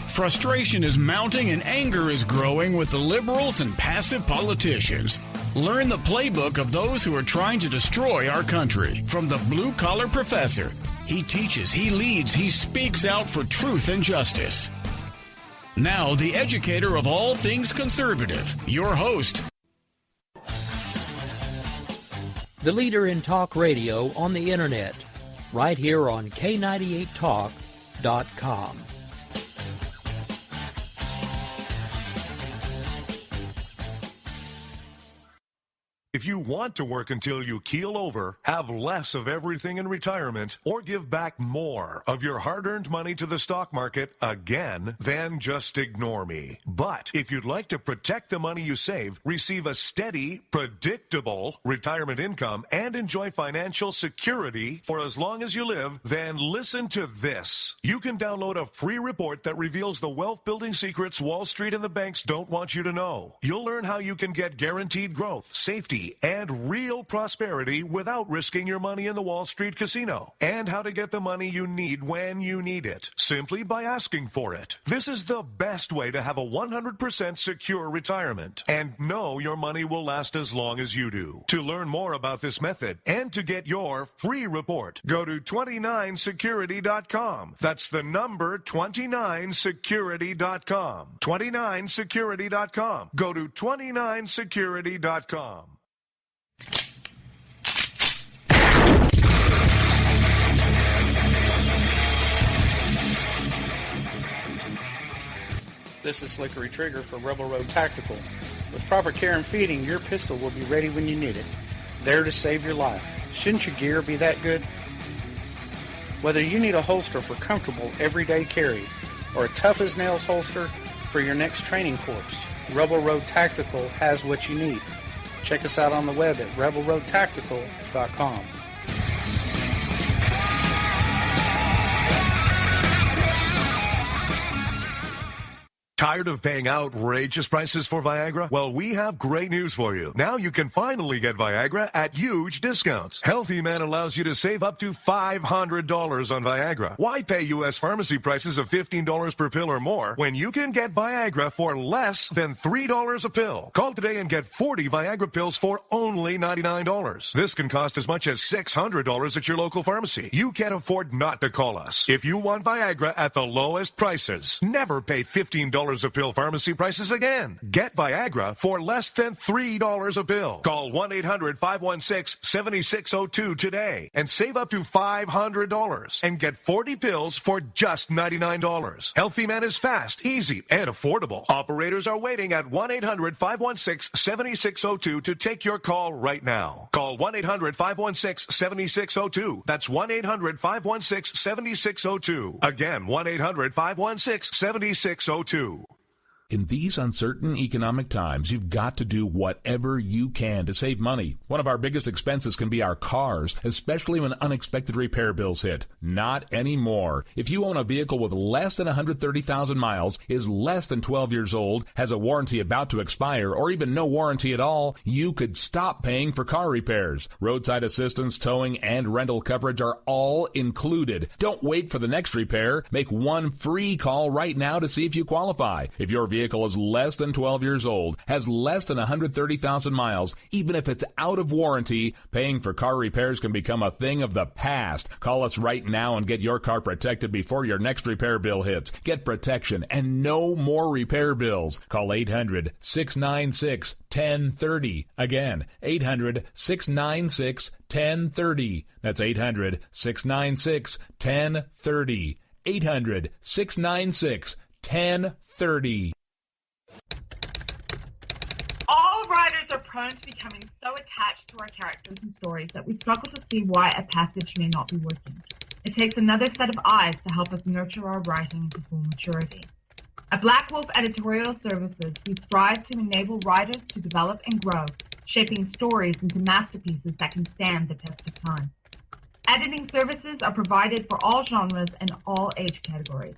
Frustration is mounting and anger is growing with the liberals and passive politicians. Learn the playbook of those who are trying to destroy our country. From the blue-collar professor, he teaches, he leads, he speaks out for truth and justice. Now, the educator of all things conservative, your host. The leader in talk radio on the internet, right here on K98Talk.com. If you want to work until you keel over, have less of everything in retirement, or give back more of your hard-earned money to the stock market again, then just ignore me. But if you'd like to protect the money you save, receive a steady, predictable retirement income, and enjoy financial security for as long as you live, then listen to this. You can download a free report that reveals the wealth-building secrets Wall Street and the banks don't want you to know. You'll learn how you can get guaranteed growth, safety, and real prosperity without risking your money in the Wall Street casino, and how to get the money you need when you need it, simply by asking for it. This is the best way to have a 100% secure retirement, and know your money will last as long as you do. To learn more about this method and to get your free report, go to 29security.com. That's the number 29security.com. 29security.com. Go to 29security.com. This is Slickery Trigger for Rebel Road Tactical. With proper care and feeding, your pistol will be ready when you need it. There to save your life. Shouldn't your gear be that good? Whether you need a holster for comfortable everyday carry or a tough-as-nails holster for your next training course, Rebel Road Tactical has what you need. Check us out on the web at rebelroadtactical.com. Tired of paying outrageous prices for Viagra? Well, we have great news for you. Now you can finally get Viagra at huge discounts. Healthy Man allows you to save up to $500 on Viagra. Why pay U.S. pharmacy prices of $15 per pill or more when you can get Viagra for less than $3 a pill? Call today and get 40 Viagra pills for only $99. This can cost as much as $600 at your local pharmacy. You can't afford not to call us. If you want Viagra at the lowest prices, never pay $15 a pill pharmacy prices again. Get Viagra for less than $3 a pill. Call 1-800-516-7602 today and save up to $500 and get 40 pills for just $99. Healthy Man is fast, easy, and affordable. Operators are waiting at 1-800-516-7602 to take your call right now. Call 1-800-516-7602. That's 1-800-516-7602. Again, 1-800-516-7602. In these uncertain economic times, you've got to do whatever you can to save money. One of our biggest expenses can be our cars, especially when unexpected repair bills hit. Not anymore. If you own a vehicle with less than 130,000 miles, is less than 12 years old, has a warranty about to expire, or even no warranty at all, you could stop paying for car repairs. Roadside assistance, towing, and rental coverage are all included. Don't wait for the next repair. Make one free call right now to see if you qualify. If your vehicle is less than 12 years old, has less than 130,000 miles, even if it's out of warranty, paying for car repairs can become a thing of the past. Call us right now and get your car protected before your next repair bill hits. Get protection and no more repair bills. Call 800-696-1030. Again, 800-696-1030. That's 800-696-1030. 800-696-1030. All writers are prone to becoming so attached to our characters and stories that we struggle to see why a passage may not be working. It takes another set of eyes to help us nurture our writing to full maturity. At Black Wolf Editorial Services, we strive to enable writers to develop and grow, shaping stories into masterpieces that can stand the test of time. Editing services are provided for all genres and all age categories.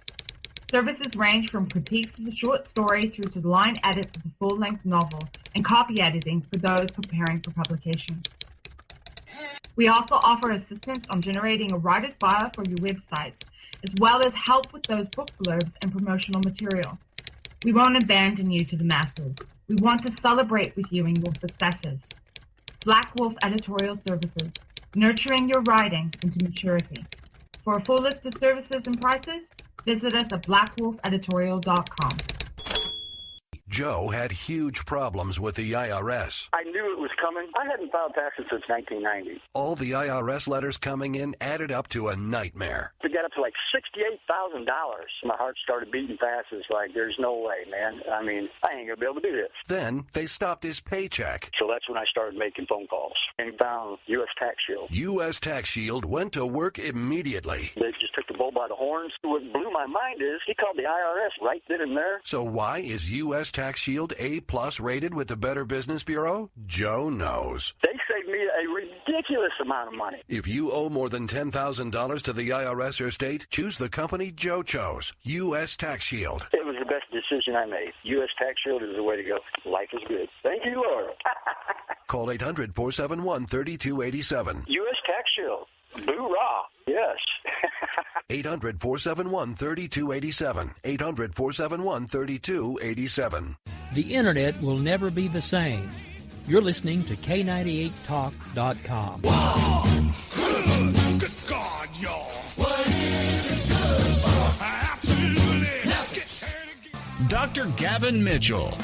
Services range from critiques of the short story through to line edits of the full-length novel and copy editing for those preparing for publication. We also offer assistance on generating a writer's bio for your websites as well as help with those book blurbs and promotional material. We won't abandon you to the masses. We want to celebrate with you in your successes. Black Wolf Editorial Services, nurturing your writing into maturity. For a full list of services and prices, visit us at blackwolfeditorial.com. Joe had huge problems with the IRS. I knew it was coming. I hadn't filed taxes since 1990. All the IRS letters coming in added up to a nightmare. It got up to like $68,000. My heart started beating fast. It's like, there's no way, man. I mean, I ain't going to be able to do this. Then they stopped his paycheck. So that's when I started making phone calls and found U.S. Tax Shield. U.S. Tax Shield went to work immediately. They just took the bull by the horns. What blew my mind is he called the IRS right then and there. So why is U.S. Tax Shield A+ rated with the Better Business Bureau? Joe knows. They saved me a ridiculous amount of money. If you owe more than $10,000 to the IRS or state, choose the company Joe chose, U.S. Tax Shield. It was the best decision I made. U.S. Tax Shield is the way to go. Life is good. Thank you, Lord. Call 800-471-3287. U.S. Tax Shield. Boo-rah. Yes. 800-471-3287. 800-471-3287. The Internet will never be the same. You're listening to K98Talk.com. Whoa! Good God, y'all. What is it good for? Absolutely. Now get again. Dr. Gavin Mitchell.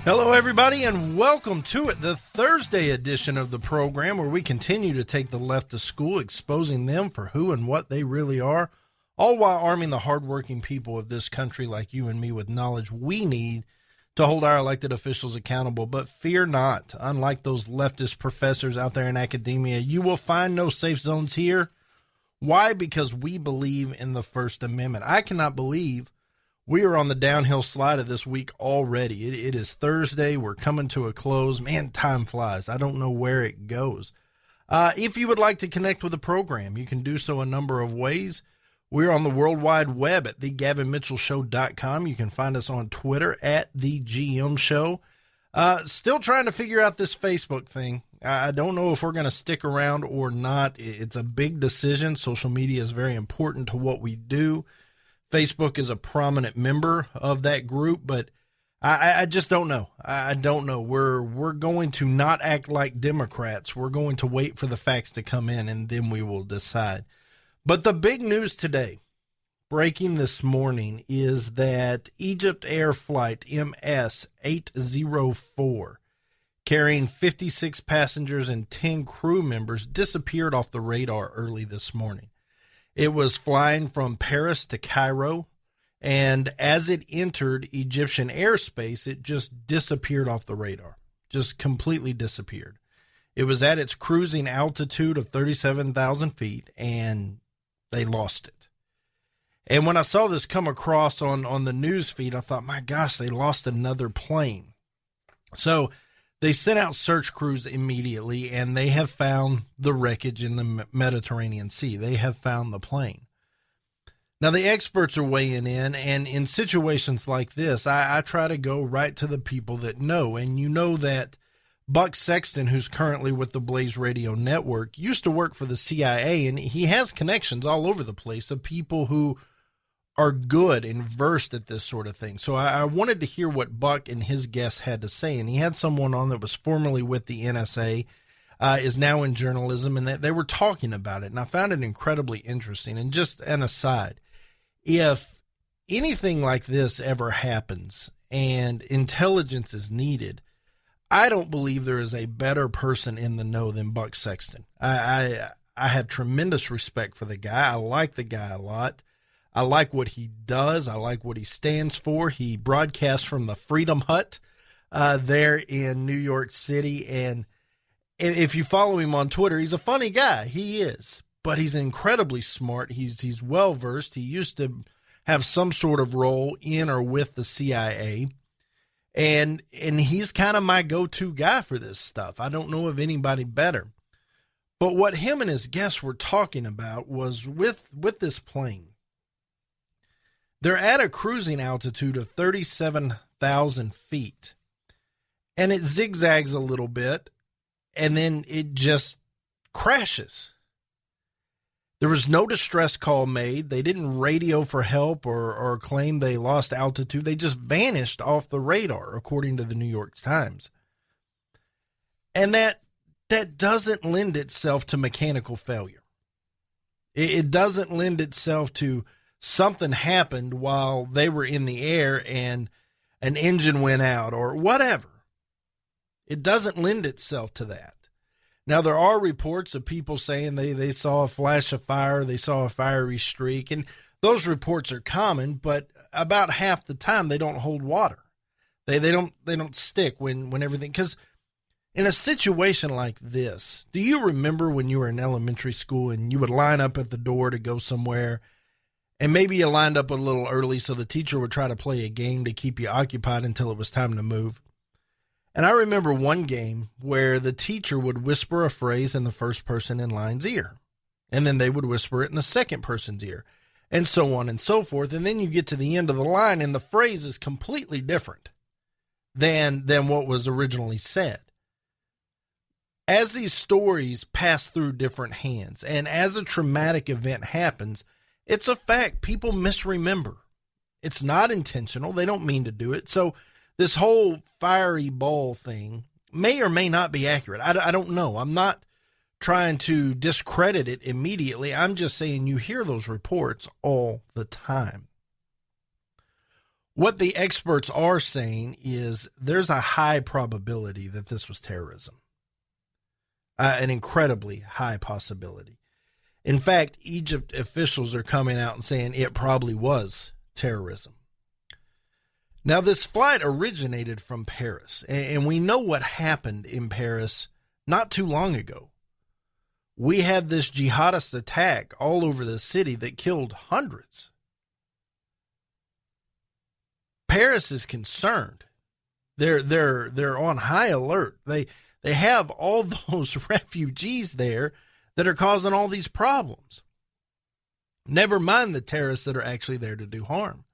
Hello, everybody, and welcome to it, the Thursday edition of the program where we continue to take the left to school, exposing them for who and what they really are, all while arming the hardworking people of this country like you and me with knowledge we need to hold our elected officials accountable. But fear not, unlike those leftist professors out there in academia, you will find no safe zones here. Why? Because we believe in the First Amendment. I cannot believe we are on the downhill slide of this week already. It is Thursday. We're coming to a close. Man, time flies. I don't know where it goes. If you would like to connect with the program, you can do so a number of ways. We're on the World Wide Web at thegavinmitchellshow.com. You can find us on Twitter at TheGMShow. Still trying to figure out this Facebook thing. I don't know if we're going to stick around or not. It's a big decision. Social media is very important to what we do. Facebook is a prominent member of that group, but I just don't know. I don't know. We're going to not act like Democrats. We're going to wait for the facts to come in, and then we will decide. But the big news today, breaking this morning, is that Egypt Air Flight MS-804, carrying 56 passengers and 10 crew members, disappeared off the radar early this morning. It was flying from Paris to Cairo, and as it entered Egyptian airspace, it just disappeared off the radar, just completely disappeared. It was at its cruising altitude of 37,000 feet, and they lost it. And when I saw this come across on the news feed, I thought, my gosh, they lost another plane. So they sent out search crews immediately, and they have found the wreckage in the Mediterranean Sea. They have found the plane. Now, the experts are weighing in, and in situations like this, I try to go right to the people that know. And you know that Buck Sexton, who's currently with the Blaze Radio Network, used to work for the CIA, and he has connections all over the place of people who are good and versed at this sort of thing. So I wanted to hear what Buck and his guests had to say. And he had someone on that was formerly with the NSA, is now in journalism, and they were talking about it. And I found it incredibly interesting. And just an aside, if anything like this ever happens and intelligence is needed, I don't believe there is a better person in the know than Buck Sexton. I have tremendous respect for the guy. I like the guy a lot. I like what he does. I like what he stands for. He broadcasts from the Freedom Hut there in New York City. And if you follow him on Twitter, he's a funny guy. He is. But he's incredibly smart. He's well-versed. He used to have some sort of role in or with the CIA. And he's kind of my go-to guy for this stuff. I don't know of anybody better. But what him and his guests were talking about was with this plane. They're at a cruising altitude of 37,000 feet. and it zigzags a little bit, and then it just crashes. There was no distress call made. They didn't radio for help or claim they lost altitude. They just vanished off the radar, according to the New York Times. And that doesn't lend itself to mechanical failure. It doesn't lend itself to something happened while they were in the air and an engine went out or whatever. It doesn't lend itself to that. Now, there are reports of people saying they saw a flash of fire, they saw a fiery streak, and those reports are common, but about half the time they don't hold water. They don't stick when everything, because in a situation like this, do you remember when you were in elementary school and you would line up at the door to go somewhere, and maybe you lined up a little early so the teacher would try to play a game to keep you occupied until it was time to move? And I remember one game where the teacher would whisper a phrase in the first person in line's ear, and then they would whisper it in the second person's ear, and so on and so forth. And then you get to the end of the line, and the phrase is completely different than what was originally said. As these stories pass through different hands, and as a traumatic event happens, it's a fact. People misremember. It's not intentional. They don't mean to do it. So this whole fiery ball thing may or may not be accurate. I don't know. I'm not trying to discredit it immediately. I'm just saying you hear those reports all the time. What the experts are saying is there's a high probability that this was terrorism. An incredibly high possibility. In fact, Egypt officials are coming out and saying it probably was terrorism. Now, this flight originated from Paris, and we know what happened in Paris not too long ago. We had this jihadist attack all over the city that killed hundreds. Paris is concerned. They're on high alert. They have all those refugees there that are causing all these problems. Never mind the terrorists that are actually there to do harm.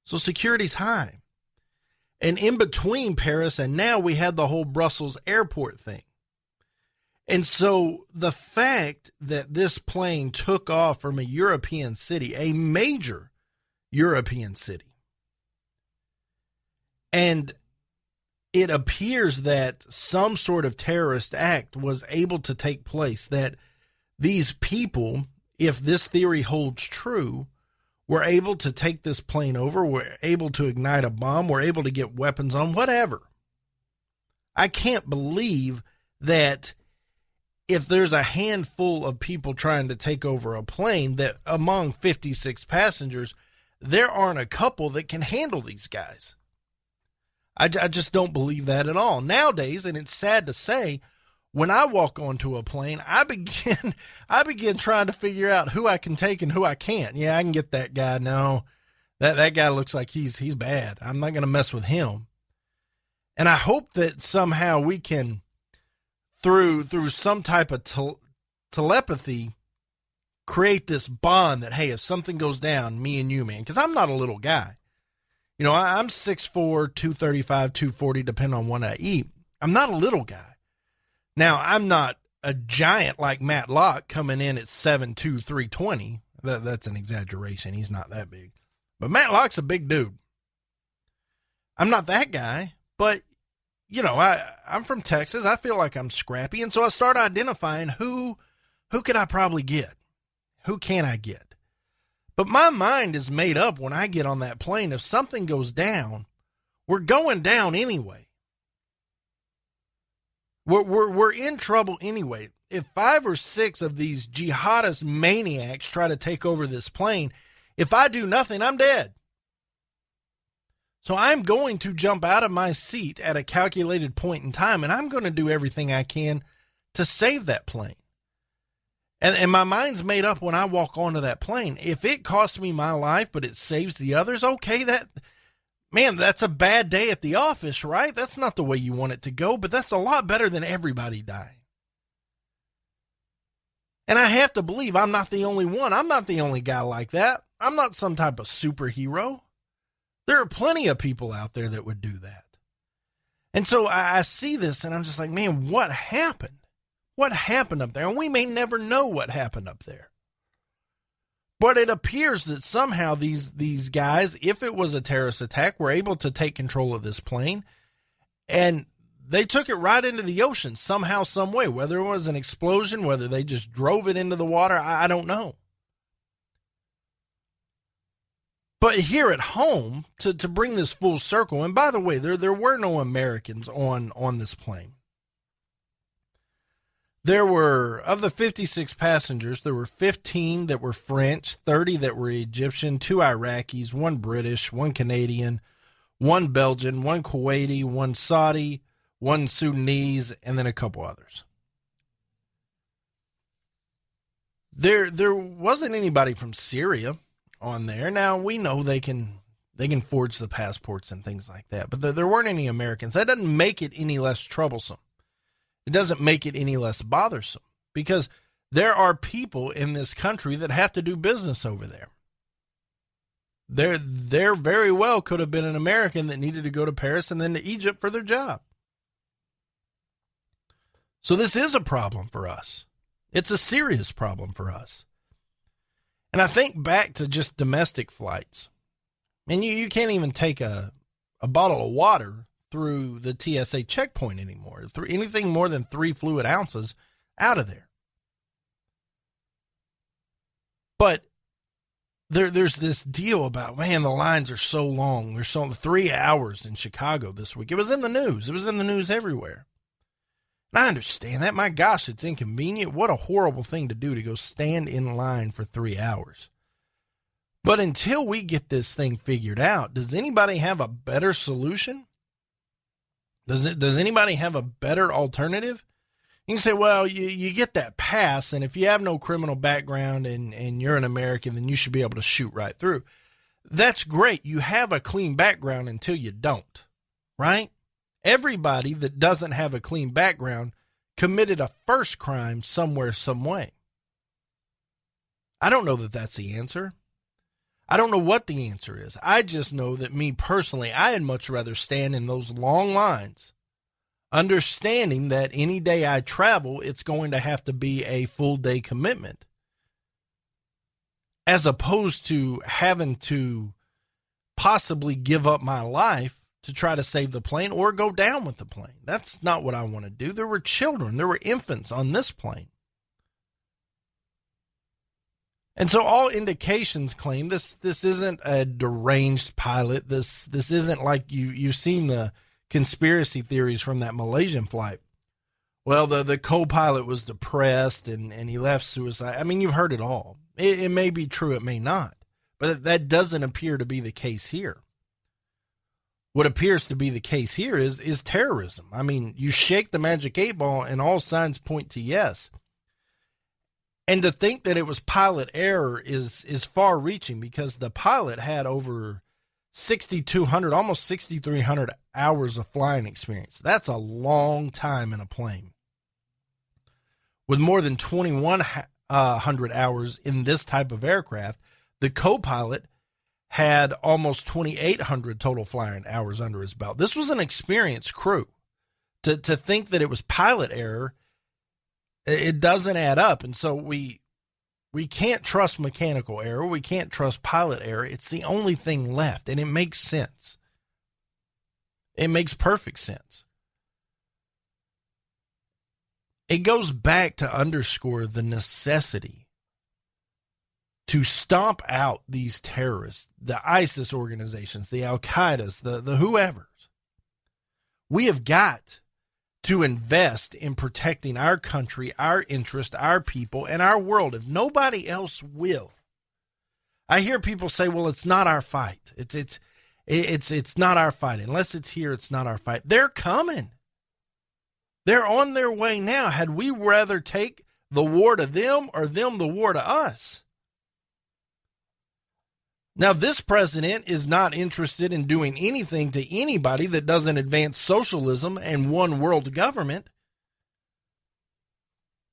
So security's high. And in between Paris and now, we had the whole Brussels airport thing. And so the fact that this plane took off from a European city, a major European city, and it appears that some sort of terrorist act was able to take place, that these people, if this theory holds true, were able to take this plane over, were able to ignite a bomb, were able to get weapons on, whatever. I can't believe that if there's a handful of people trying to take over a plane, that among 56 passengers, there aren't a couple that can handle these guys. I just don't believe that at all. Nowadays, and it's sad to say, when I walk onto a plane, I begin trying to figure out who I can take and who I can't. Yeah, I can get that guy. No, that guy looks like he's bad. I'm not going to mess with him. And I hope that somehow we can, through some type of telepathy, create this bond that, hey, if something goes down, me and you, man, because I'm not a little guy. You know, I'm 6'4", 235, 240, depending on what I eat. I'm not a little guy. Now, I'm not a giant like Matt Locke coming in at 7'2", 320. That's an exaggeration. He's not that big. But Matt Locke's a big dude. I'm not that guy, but, you know, I'm from Texas. I feel like I'm scrappy, and so I start identifying who could I probably get? Who can I get? But my mind is made up when I get on that plane. If something goes down, we're going down anyway. We're in trouble anyway. If 5 or 6 of these jihadist maniacs try to take over this plane, if I do nothing, I'm dead. So I'm going to jump out of my seat at a calculated point in time, and I'm going to do everything I can to save that plane. And my mind's made up when I walk onto that plane. If it costs me my life, but it saves the others, okay, that's a bad day at the office, right? That's not the way you want it to go, but that's a lot better than everybody dying. And I have to believe I'm not the only one. I'm not the only guy like that. I'm not some type of superhero. There are plenty of people out there that would do that. And so I see this and I'm just like, man, what happened? What happened up there? And we may never know what happened up there. But it appears that somehow these guys, if it was a terrorist attack, were able to take control of this plane. And they took it right into the ocean somehow, some way. Whether it was an explosion, whether they just drove it into the water, I don't know. But here at home, to bring this full circle, and by the way, there were no Americans on this plane. There were, of the 56 passengers, there were 15 that were French, 30 that were Egyptian, 2 Iraqis, 1 British, 1 Canadian, 1 Belgian, 1 Kuwaiti, 1 Saudi, 1 Sudanese, and then a couple others. There wasn't anybody from Syria on there. Now, we know they can forge the passports and things like that, but there weren't any Americans. That doesn't make it any less troublesome. It doesn't make it any less bothersome because there are people in this country that have to do business over there. There very well could have been an American that needed to go to Paris and then to Egypt for their job. So this is a problem for us. It's a serious problem for us. And I think back to just domestic flights. And you can't even take a bottle of water through the TSA checkpoint anymore. Through anything more than 3 fluid ounces out of there. But there's this deal about, man, the lines are so long. There's 3 hours in Chicago this week. It was in the news. It was in the news everywhere. And I understand that. My gosh, it's inconvenient. What a horrible thing to do, to go stand in line for 3 hours. But until we get this thing figured out, does anybody have a better solution? Does anybody have a better alternative? You can say, well, you get that pass, and if you have no criminal background and you're an American, then you should be able to shoot right through. That's great. You have a clean background until you don't, right? Everybody that doesn't have a clean background committed a first crime somewhere, some way. I don't know that that's the answer. I don't know what the answer is. I just know that me personally, I'd much rather stand in those long lines, understanding that any day I travel, it's going to have to be a full day commitment, as opposed to having to possibly give up my life to try to save the plane or go down with the plane. That's not what I want to do. There were children, there were infants on this plane. And so all indications claim this isn't a deranged pilot. This isn't like you've seen the conspiracy theories from that Malaysian flight. Well, the co-pilot was depressed and he left suicide. I mean, you've heard it all. It may be true, it may not. But that doesn't appear to be the case here. What appears to be the case here is terrorism. I mean, you shake the magic 8 ball and all signs point to yes. And to think that it was pilot error is far reaching, because the pilot had over 6,200, almost 6,300 hours of flying experience. That's a long time in a plane. With more than 2,100 hours in this type of aircraft, the co-pilot had almost 2,800 total flying hours under his belt. This was an experienced crew. To think that it was pilot error, it doesn't add up. And so we can't trust mechanical error. We can't trust pilot error. It's the only thing left, and it makes sense. It makes perfect sense. It goes back to underscore the necessity to stomp out these terrorists, the ISIS organizations, the Al-Qaedas, the whoever's. We have got to invest in protecting our country, our interest, our people, and our world. If nobody else will. I hear people say, well, it's not our fight. It's not our fight. Unless it's here, it's not our fight. They're coming. They're on their way now. Had we rather take the war to them or them the war to us? Now, this president is not interested in doing anything to anybody that doesn't advance socialism and one world government.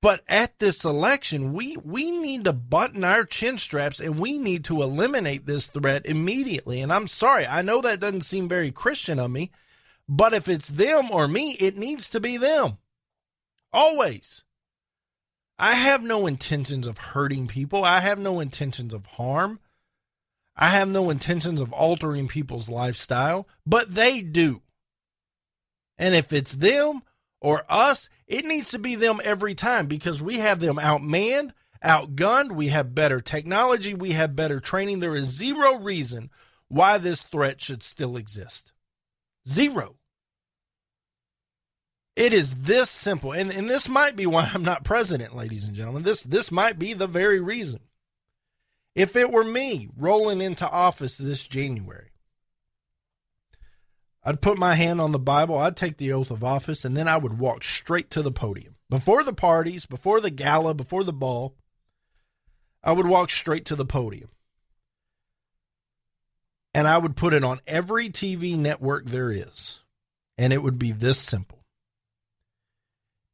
But at this election, we need to button our chin straps and we need to eliminate this threat immediately. And I'm sorry, I know that doesn't seem very Christian of me, But if it's them or me, it needs to be them. Always. I have no intentions of hurting people. I have no intentions of harm. I have no intentions of altering people's lifestyle, but they do. And if it's them or us, it needs to be them every time because we have them outmanned, outgunned, we have better technology, we have better training. There is zero reason why this threat should still exist. Zero. It is this simple. And this might be why I'm not president, ladies and gentlemen. This might be the very reason. If it were me rolling into office this January, I'd put my hand on the Bible, I'd take the oath of office, and then I would walk straight to the podium. Before the parties, before the gala, before the ball, I would walk straight to the podium. And I would put it on every TV network there is. And it would be this simple.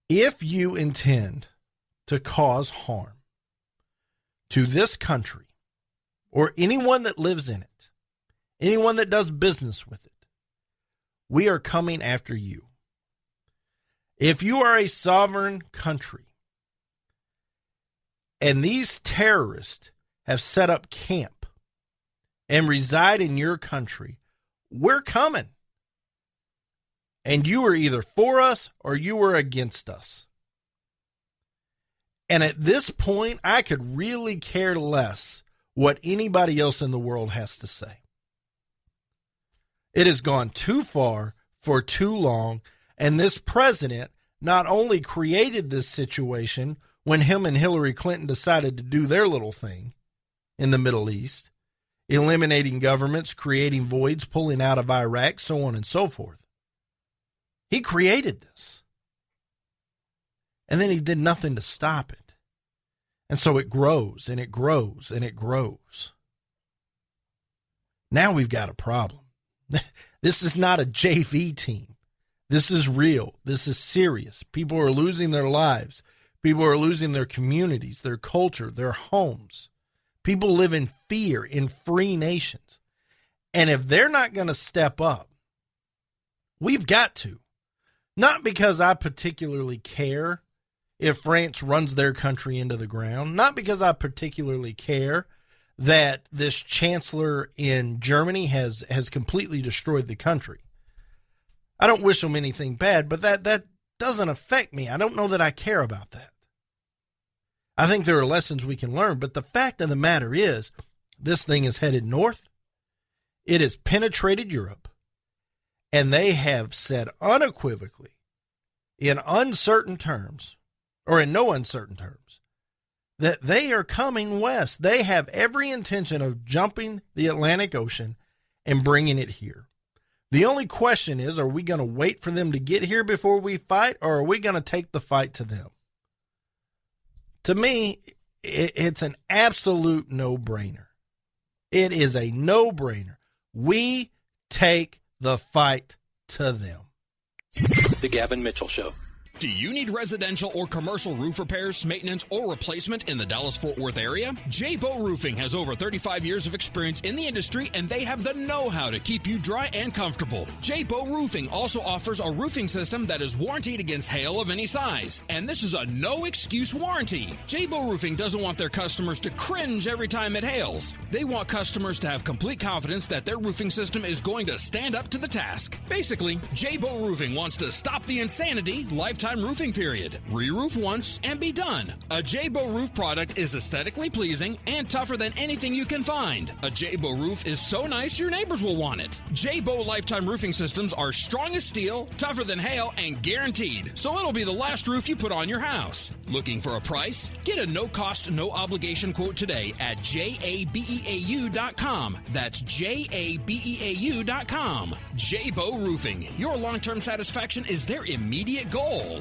If you intend to cause harm to this country or anyone that lives in it, anyone that does business with it, we are coming after you. If you are a sovereign country and these terrorists have set up camp and reside in your country, we're coming. And you are either for us or you are against us. And at this point, I could really care less what anybody else in the world has to say. It has gone too far for too long. And this president not only created this situation when him and Hillary Clinton decided to do their little thing in the Middle East, eliminating governments, creating voids, pulling out of Iraq, so on and so forth. He created this. And then he did nothing to stop it. And so it grows and it grows and it grows. Now we've got a problem. This is not a JV team. This is real. This is serious. People are losing their lives. People are losing their communities, their culture, their homes. People live in fear in free nations. And if they're not going to step up, we've got to. Not because I particularly care if France runs their country into the ground. Not because I particularly care that this chancellor in Germany has completely destroyed the country. I don't wish them anything bad, but that doesn't affect me. I don't know that I care about that. I think there are lessons we can learn, but the fact of the matter is this thing is headed north. It has penetrated Europe. And they have said unequivocally, in uncertain terms, or in no uncertain terms, that they are coming west. They have every intention of jumping the Atlantic Ocean and bringing it here. The only question is, are we going to wait for them to get here before we fight, or are we going to take the fight to them? To me, it's an absolute no-brainer. It is a no-brainer. We take the fight to them. The Gavin Mitchell Show. Do you need residential or commercial roof repairs, maintenance, or replacement in the Dallas-Fort Worth area? J-Bow Roofing has over 35 years of experience in the industry, and they have the know-how to keep you dry and comfortable. J-Bow Roofing also offers a roofing system that is warranted against hail of any size, and this is a no-excuse warranty. J-Bow Roofing doesn't want their customers to cringe every time it hails. They want customers to have complete confidence that their roofing system is going to stand up to the task. Basically, J-Bow Roofing wants to stop the insanity lifetime roofing period. Re-roof once and be done. A J-Bow roof product is aesthetically pleasing and tougher than anything you can find. A J-Bow roof is so nice your neighbors will want it. J-Bow lifetime roofing systems are strong as steel, tougher than hail, and guaranteed. So it'll be the last roof you put on your house. Looking for a price? Get a no-cost, no-obligation quote today at jabeau.com. That's jabeau.com. J-Bow Roofing. Your long-term satisfaction is their immediate goal.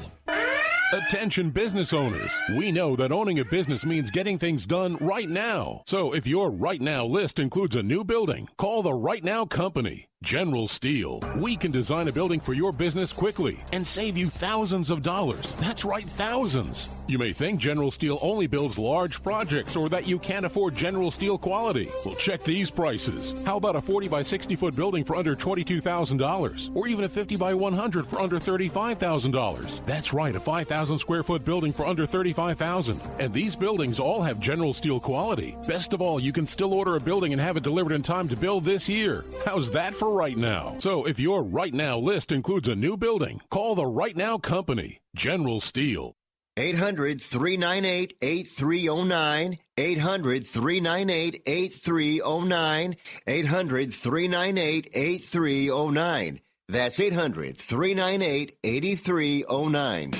Attention business owners. We know that owning a business means getting things done right now. So if your right now list includes a new building, call the Right Now Company. General Steel. We can design a building for your business quickly and save you thousands of dollars. That's right, thousands. You may think General Steel only builds large projects or that you can't afford General Steel quality. Well, check these prices. How about a 40 by 60 foot building for under $22,000? Or even a 50 by 100 for under $35,000? That's right, a 5,000 square foot building for under $35,000. And these buildings all have General Steel quality. Best of all, you can still order a building and have it delivered in time to build this year. How's that for right now? So if your right now list includes a new building, call the Right Now Company, General Steel. 800-398-8309. 800-398-8309. 800-398-8309. That's 800-398-8309.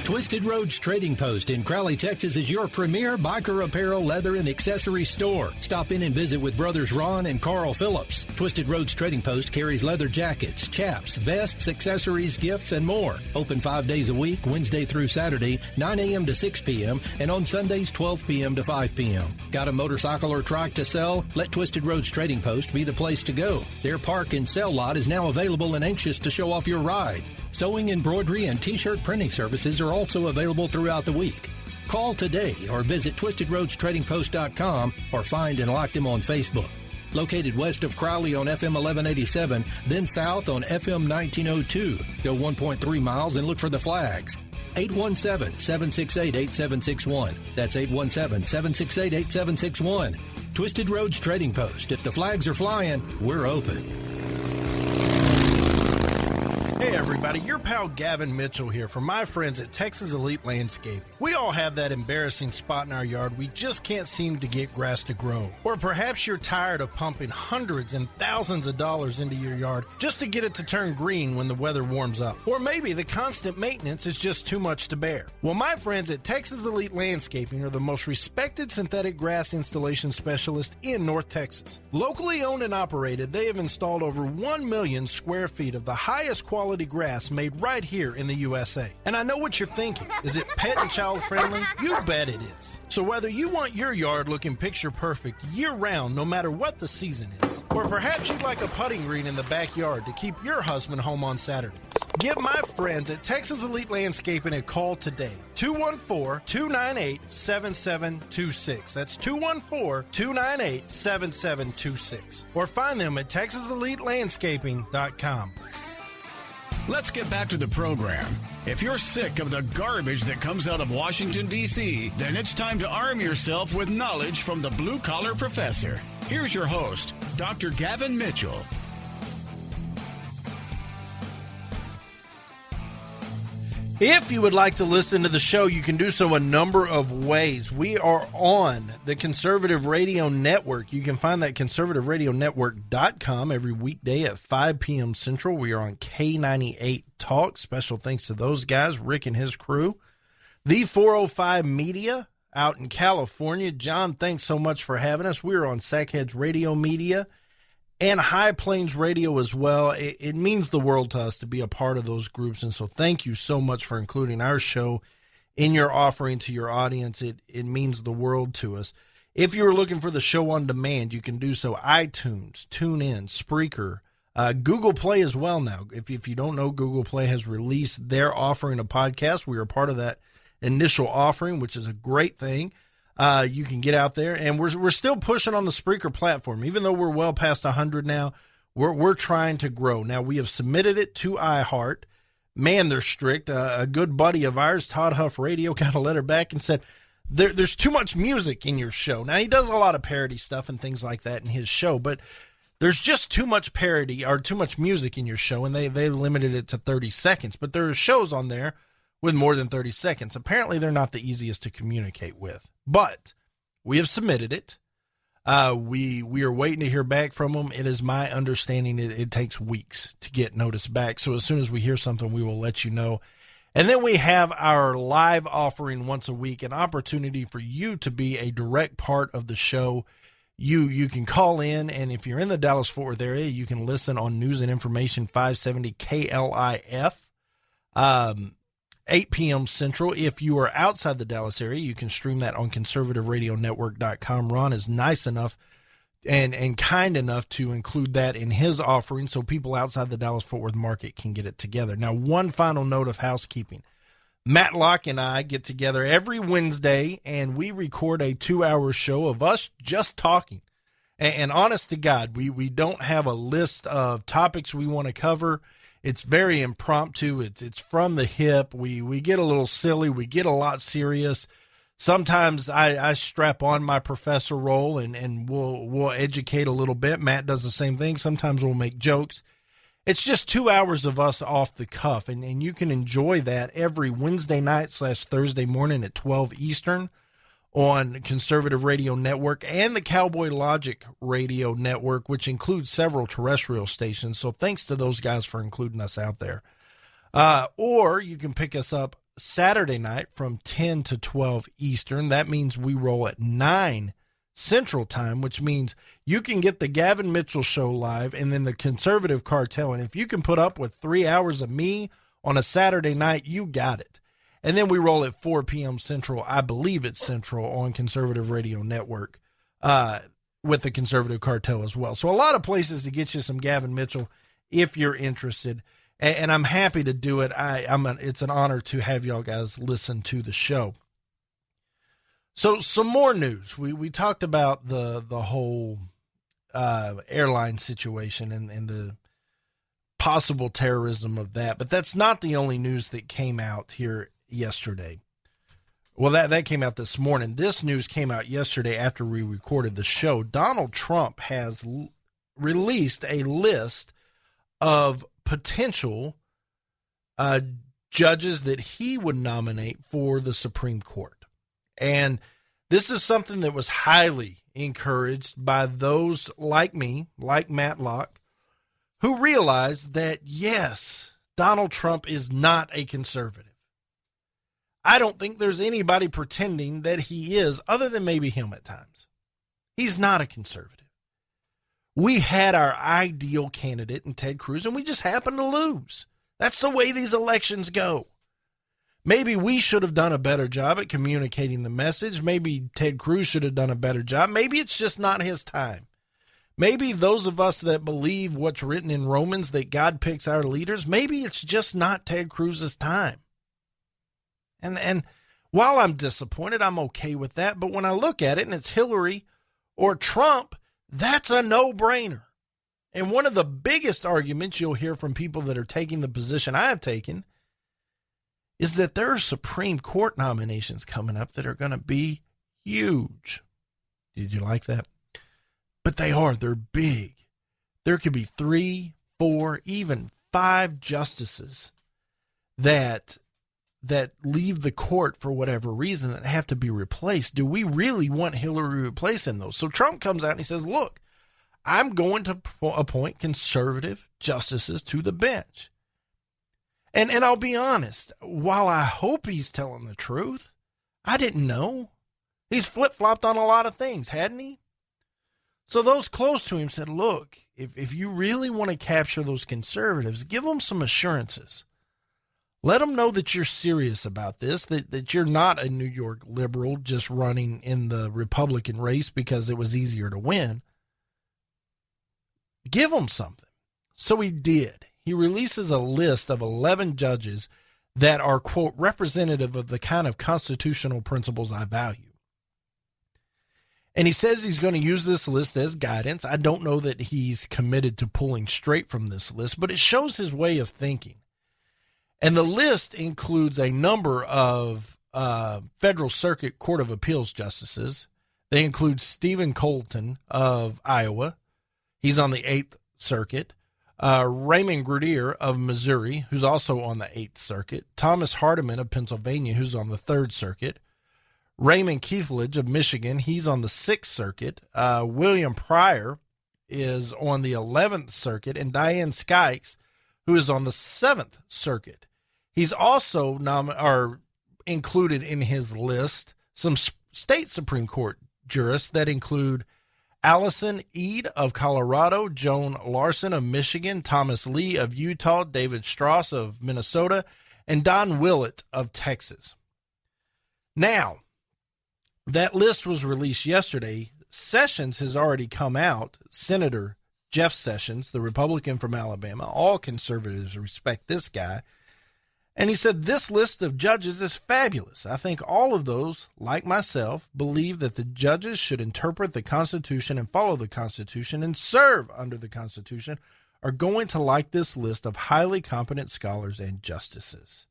Twisted Roads Trading Post in Crowley, Texas is your premier biker apparel, leather, and accessory store. Stop in and visit with brothers Ron and Carl Phillips. Twisted Roads Trading Post carries leather jackets, chaps, vests, accessories, gifts, and more. Open 5 days a week, Wednesday through Saturday, 9 a.m. to 6 p.m., and on Sundays, 12 p.m. to 5 p.m. Got a motorcycle or trike to sell? Let Twisted Roads Trading Post be the place to go. Their park and sell lot is now available and anxious to show off your ride. Sewing, embroidery, and T-shirt printing services are also available throughout the week. Call today or visit TwistedRoadsTradingPost.com or find and like them on Facebook. Located west of Crowley on FM 1187, then south on FM 1902. Go 1.3 miles and look for the flags. 817-768-8761. That's 817-768-8761. Twisted Roads Trading Post. If the flags are flying, we're open. Hey everybody, your pal Gavin Mitchell here from my friends at Texas Elite Landscaping. We all have that embarrassing spot in our yard we just can't seem to get grass to grow. Or perhaps you're tired of pumping hundreds and thousands of dollars into your yard just to get it to turn green when the weather warms up. Or maybe the constant maintenance is just too much to bear. Well, my friends at Texas Elite Landscaping are the most respected synthetic grass installation specialist in North Texas. Locally owned and operated, they have installed over 1 million square feet of the highest quality grass made right here in the USA. And I know what you're thinking. Is it pet and child friendly? You bet it is. So whether you want your yard looking picture perfect year round, no matter what the season is, or perhaps you'd like a putting green in the backyard to keep your husband home on Saturdays, give my friends at Texas Elite Landscaping a call today. 214-298-7726. That's 214-298-7726. Or find them at TexasEliteLandscaping.com. Let's get back to the program. If you're sick of the garbage that comes out of Washington, D.C., then it's time to arm yourself with knowledge from the Blue Collar Professor. Here's your host, Dr. Gavin Mitchell. If you would like to listen to the show, you can do so a number of ways. We are on the Conservative Radio Network. You can find that conservativeradionetwork.com every weekday at 5 p.m. Central. We are on K98 Talk. Special thanks to those guys, Rick and his crew. The 405 Media out in California. John, thanks so much for having us. We're on Sackheads Radio Media and High Plains Radio as well. It means the world to us to be a part of those groups, and so thank you so much for including our show in your offering to your audience. It means the world to us. If you're looking for the show on demand, you can do so iTunes, TuneIn, Spreaker, Google Play as well now. If you don't know, Google Play has released their offering of podcasts. We are part of that initial offering, which is a great thing. You can get out there, and we're still pushing on the Spreaker platform. Even though we're well past 100 now, we're trying to grow. Now, we have submitted it to iHeart. Man, they're strict. A good buddy of ours, Todd Huff Radio, got a letter back and said, there's too much music in your show. Now, he does a lot of parody stuff and things like that in his show, but there's just too much parody or too much music in your show, and they limited it to 30 seconds. But there are shows on there with more than 30 seconds. Apparently, they're not the easiest to communicate with. But we have submitted it. We are waiting to hear back from them. It is my understanding it takes weeks to get notice back. So as soon as we hear something, we will let you know. And then we have our live offering once a week, an opportunity for you to be a direct part of the show. You can call in, and if you're in the Dallas-Fort Worth area, you can listen on News and Information 570 KLIF. 8 p.m. Central. If you are outside the Dallas area, you can stream that on conservativeradionetwork.com. Ron is nice enough and kind enough to include that in his offering so people outside the Dallas-Fort Worth market can get it together. Now, one final note of housekeeping. Matlock and I get together every Wednesday, and we record a 2-hour show of us just talking. And honest to God, we don't have a list of topics we want to cover. It's very impromptu. It's from the hip. We get a little silly. We get a lot serious. Sometimes I strap on my professor role and we'll educate a little bit. Matt does the same thing. Sometimes we'll make jokes. It's just 2 hours of us off the cuff, and you can enjoy that every Wednesday night / Thursday morning at 12 Eastern on Conservative Radio Network and the Cowboy Logic Radio Network, which includes several terrestrial stations. So thanks to those guys for including us out there. Or you can pick us up Saturday night from 10 to 12 Eastern. That means we roll at 9 Central Time, which means you can get the Gavin Mitchell Show live and then the Conservative Cartel. And if you can put up with 3 hours of me on a Saturday night, you got it. And then we roll at 4 p.m. Central. I believe it's Central on Conservative Radio Network with the Conservative Cartel as well. So a lot of places to get you some Gavin Mitchell if you're interested. And I'm happy to do it. It's an honor to have y'all guys listen to the show. So some more news. We talked about the whole airline situation and the possible terrorism of that, but that's not the only news that came out here yesterday. Well, that came out this morning. This news came out yesterday after we recorded the show. Donald Trump has released a list of potential judges that he would nominate for the Supreme Court. And this is something that was highly encouraged by those like me, like Matlock, who realized that, yes, Donald Trump is not a conservative. I don't think there's anybody pretending that he is, other than maybe him at times. He's not a conservative. We had our ideal candidate in Ted Cruz, and we just happened to lose. That's the way these elections go. Maybe we should have done a better job at communicating the message. Maybe Ted Cruz should have done a better job. Maybe it's just not his time. Maybe those of us that believe what's written in Romans, that God picks our leaders, maybe it's just not Ted Cruz's time. And while I'm disappointed, I'm okay with that. But when I look at it and it's Hillary or Trump, that's a no-brainer. And one of the biggest arguments you'll hear from people that are taking the position I have taken is that there are Supreme Court nominations coming up that are going to be huge. Did you like that? But they are. They're big. There could be 3, 4, even 5 justices that leave the court for whatever reason that have to be replaced. Do we really want Hillary replacing those? So Trump comes out and he says, look, I'm going to appoint conservative justices to the bench. And I'll be honest, while I hope he's telling the truth, I didn't know. He's flip-flopped on a lot of things, hadn't he? So those close to him said, look, if you really want to capture those conservatives, give them some assurances. Let them know that you're serious about this, that you're not a New York liberal just running in the Republican race because it was easier to win. Give them something. So he did. He releases a list of 11 judges that are, quote, representative of the kind of constitutional principles I value. And he says he's going to use this list as guidance. I don't know that he's committed to pulling straight from this list, but it shows his way of thinking. And the list includes a number of Federal Circuit Court of Appeals justices. They include Stephen Colton of Iowa. He's on the 8th Circuit. Raymond Grudier of Missouri, who's also on the 8th Circuit. Thomas Hardiman of Pennsylvania, who's on the 3rd Circuit. Raymond Keithledge of Michigan, he's on the 6th Circuit. William Pryor is on the 11th Circuit. And Diane Skikes, who is on the 7th Circuit. He's also included in his list some state Supreme Court jurists that include Allison Eade of Colorado, Joan Larson of Michigan, Thomas Lee of Utah, David Strauss of Minnesota, and Don Willett of Texas. Now, that list was released yesterday. Sessions has already come out, Senator Jeff Sessions, the Republican from Alabama. All conservatives respect this guy. And he said, this list of judges is fabulous. I think all of those, like myself, believe that the judges should interpret the Constitution and follow the Constitution and serve under the Constitution, are going to like this list of highly competent scholars and justices.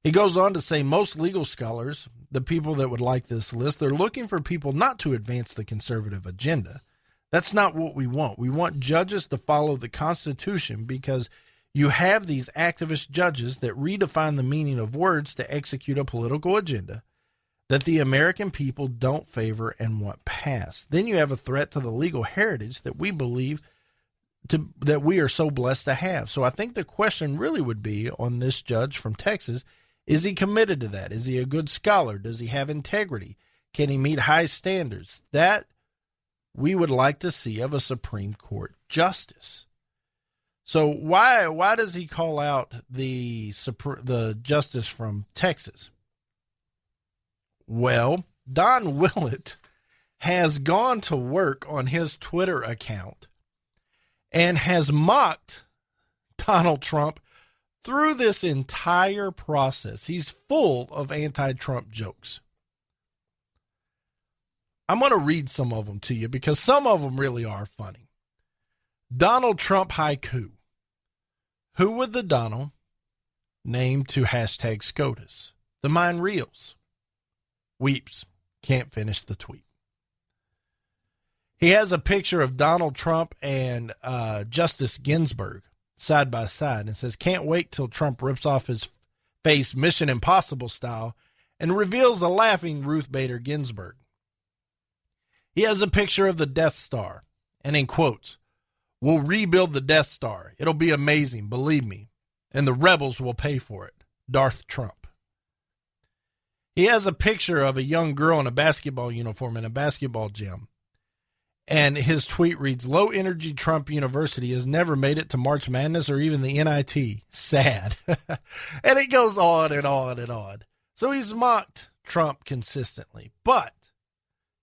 He goes on to say most legal scholars, the people that would like this list, they're looking for people not to advance the conservative agenda. That's not what we want. We want judges to follow the Constitution because you have these activist judges that redefine the meaning of words to execute a political agenda that the American people don't favor and want passed. Then you have a threat to the legal heritage that we believe that we are so blessed to have. So I think the question really would be on this judge from Texas, is he committed to that? Is he a good scholar? Does he have integrity? Can he meet high standards? That we would like to see of a Supreme Court justice. So why does he call out the justice from Texas? Well, Don Willett has gone to work on his Twitter account and has mocked Donald Trump through this entire process. He's full of anti-Trump jokes. I'm going to read some of them to you because some of them really are funny. Donald Trump haiku. Who would the Donald name to hashtag SCOTUS? The mind reels. Weeps. Can't finish the tweet. He has a picture of Donald Trump and Justice Ginsburg side by side and says, can't wait till Trump rips off his face Mission Impossible style and reveals a laughing Ruth Bader Ginsburg. He has a picture of the Death Star and in quotes, we'll rebuild the Death Star. It'll be amazing, believe me. And the rebels will pay for it. Darth Trump. He has a picture of a young girl in a basketball uniform in a basketball gym. And his tweet reads, low energy Trump University has never made it to March Madness or even the NIT. Sad. And it goes on and on and on. So he's mocked Trump consistently. But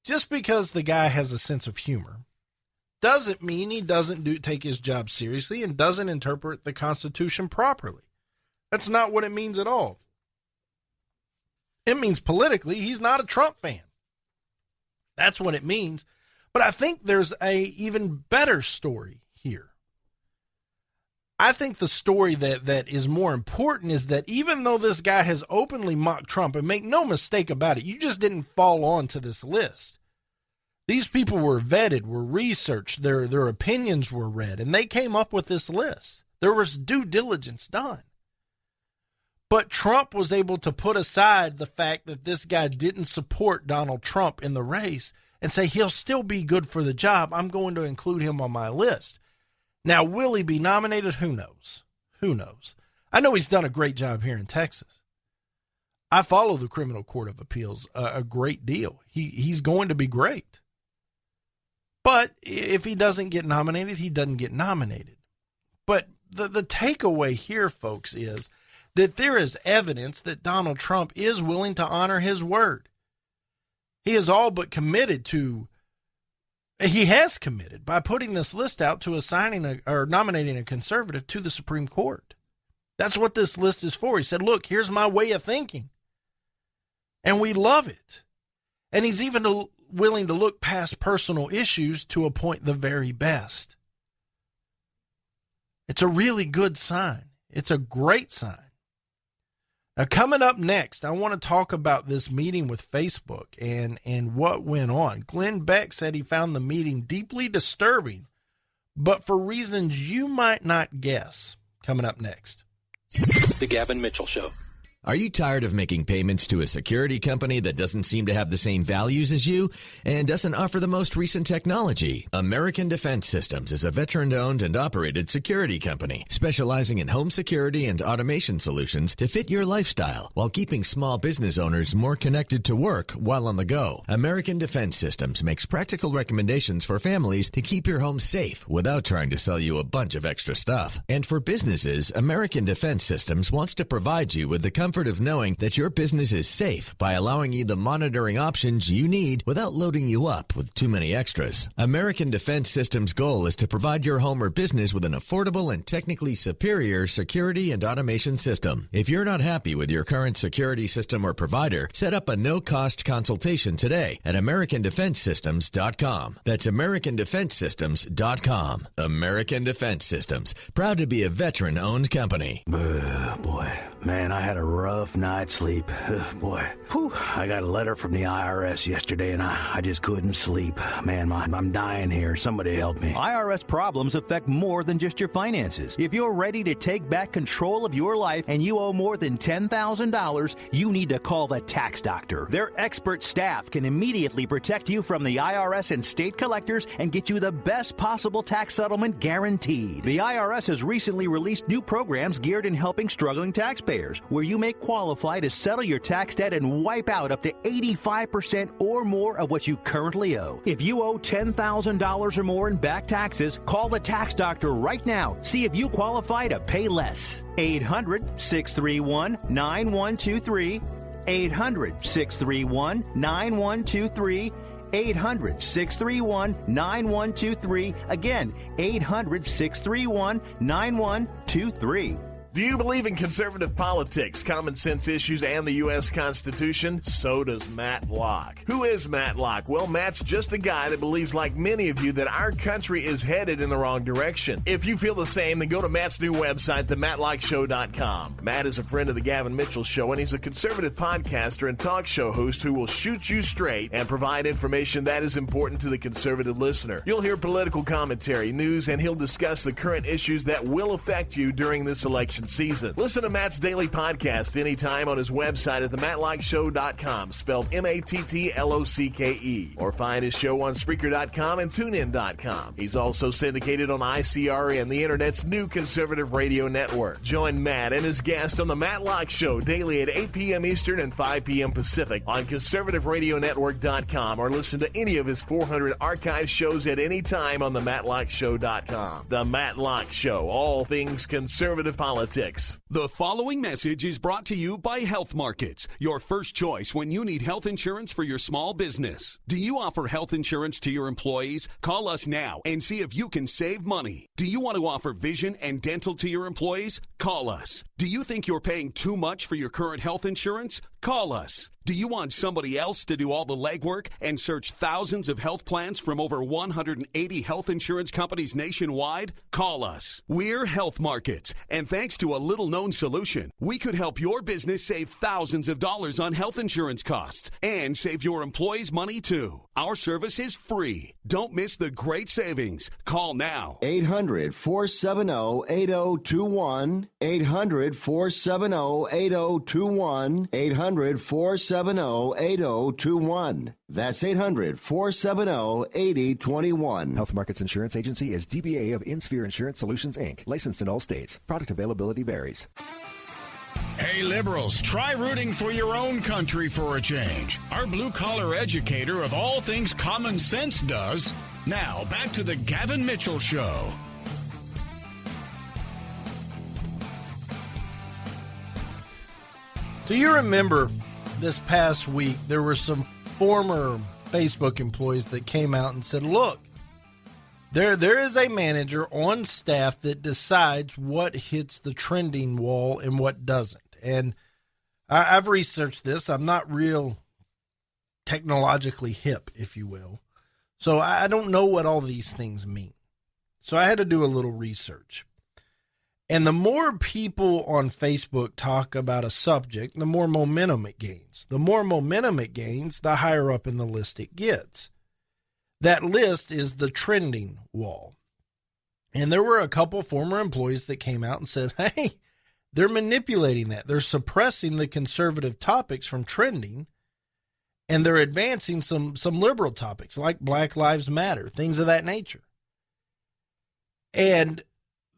just because the guy has a sense of humor doesn't mean he doesn't take his job seriously and doesn't interpret the Constitution properly. That's not what it means at all. It means politically he's not a Trump fan. That's what it means. But I think there's a even better story here. I think the story that is more important is that even though this guy has openly mocked Trump, and make no mistake about it, you just didn't fall onto this list. These people were vetted, were researched, their opinions were read, and they came up with this list. There was due diligence done. But Trump was able to put aside the fact that this guy didn't support Donald Trump in the race and say he'll still be good for the job. I'm going to include him on my list. Now, will he be nominated? Who knows? Who knows? I know he's done a great job here in Texas. I follow the Criminal Court of Appeals a great deal. He's going to be great. But if he doesn't get nominated, he doesn't get nominated. But the takeaway here, folks, is that there is evidence that Donald Trump is willing to honor his word. He is all but committed to, he has committed by putting this list out to assigning or nominating a conservative to the Supreme Court. That's what this list is for. He said, look, here's my way of thinking. And we love it. And he's even willing to look past personal issues to appoint the very best. It's a really good sign. It's a great sign. Now, coming up next, I want to talk about this meeting with Facebook and what went on. Glenn Beck said he found the meeting deeply disturbing, but for reasons you might not guess. Coming up next. The Gavin Mitchell Show. Are you tired of making payments to a security company that doesn't seem to have the same values as you and doesn't offer the most recent technology? American Defense Systems is a veteran-owned and operated security company specializing in home security and automation solutions to fit your lifestyle while keeping small business owners more connected to work while on the go. American Defense Systems makes practical recommendations for families to keep your home safe without trying to sell you a bunch of extra stuff. And for businesses, American Defense Systems wants to provide you with the comfort of knowing that your business is safe by allowing you the monitoring options you need without loading you up with too many extras. American Defense Systems' goal is to provide your home or business with an affordable and technically superior security and automation system. If you're not happy with your current security system or provider, set up a no-cost consultation today at AmericanDefenseSystems.com. That's AmericanDefenseSystems.com. American Defense Systems, proud to be a veteran-owned company. Boy, man, I had a rough night's sleep. Boy, I got a letter from the IRS yesterday, and I just couldn't sleep. Man, I'm dying here. Somebody help me. IRS problems affect more than just your finances. If you're ready to take back control of your life and you owe more than $10,000, you need to call the Tax Doctor. Their expert staff can immediately protect you from the IRS and state collectors and get you the best possible tax settlement guaranteed. The IRS has recently released new programs geared in helping struggling taxpayers, where you may qualify to settle your tax debt and wipe out up to 85% or more of what you currently owe. If you owe $10,000 or more in back taxes, call the Tax Doctor right now. See if you qualify to pay less. 800-631-9123. 800-631-9123. 800-631-9123. Again, 800-631-9123. Do you believe in conservative politics, common sense issues, and the U.S. Constitution? So does Matt Locke. Who is Matt Locke? Well, Matt's just a guy that believes, like many of you, that our country is headed in the wrong direction. If you feel the same, then go to Matt's new website, themattlockshow.com. Matt is a friend of the Gavin Mitchell Show, and he's a conservative podcaster and talk show host who will shoot you straight and provide information that is important to the conservative listener. You'll hear political commentary, news, and he'll discuss the current issues that will affect you during this election season. Listen to Matt's daily podcast anytime on his website at themattlockshow.com, spelled MATTLOCKE, or find his show on Spreaker.com and TuneIn.com. He's also syndicated on ICRN, the internet's new conservative radio network. Join Matt and his guest on the Matt Locke Show daily at 8 p.m. Eastern and 5 p.m. Pacific on conservativeradionetwork.com, or listen to any of his 400 archive shows at any time on themattlockshow.com. The Matt Locke Show, all things conservative politics. The following message is brought to you by Health Markets, your first choice when you need health insurance for your small business. Do you offer health insurance to your employees? Call us now and see if you can save money. Do you want to offer vision and dental to your employees? Call us. Do you think you're paying too much for your current health insurance? Call us. Do you want somebody else to do all the legwork and search thousands of health plans from over 180 health insurance companies nationwide? Call us. We're Health Markets, and thanks to a little-known solution, we could help your business save thousands of dollars on health insurance costs and save your employees money, too. Our service is free. Don't miss the great savings. Call now. 800-470-8021. 800-470-8021. 800-470-8021. That's 800-470-8021. Health Markets Insurance Agency is DBA of InSphere Insurance Solutions, Inc., licensed in all states. Product availability varies. Hey, liberals, try rooting for your own country for a change. Our blue-collar educator of all things common sense does. Now, back to the Gavin Mitchell Show. Do you remember this past week there were some former Facebook employees that came out and said, look, there is a manager on staff that decides what hits the trending wall and what doesn't. And I've researched this. I'm not real technologically hip, if you will. So I don't know what all these things mean. So I had to do a little research. And the more people on Facebook talk about a subject, the more momentum it gains. The more momentum it gains, the higher up in the list it gets. That list is the trending wall. And there were a couple former employees that came out and said, hey, they're manipulating that. They're suppressing the conservative topics from trending, and they're advancing some liberal topics like Black Lives Matter, things of that nature. And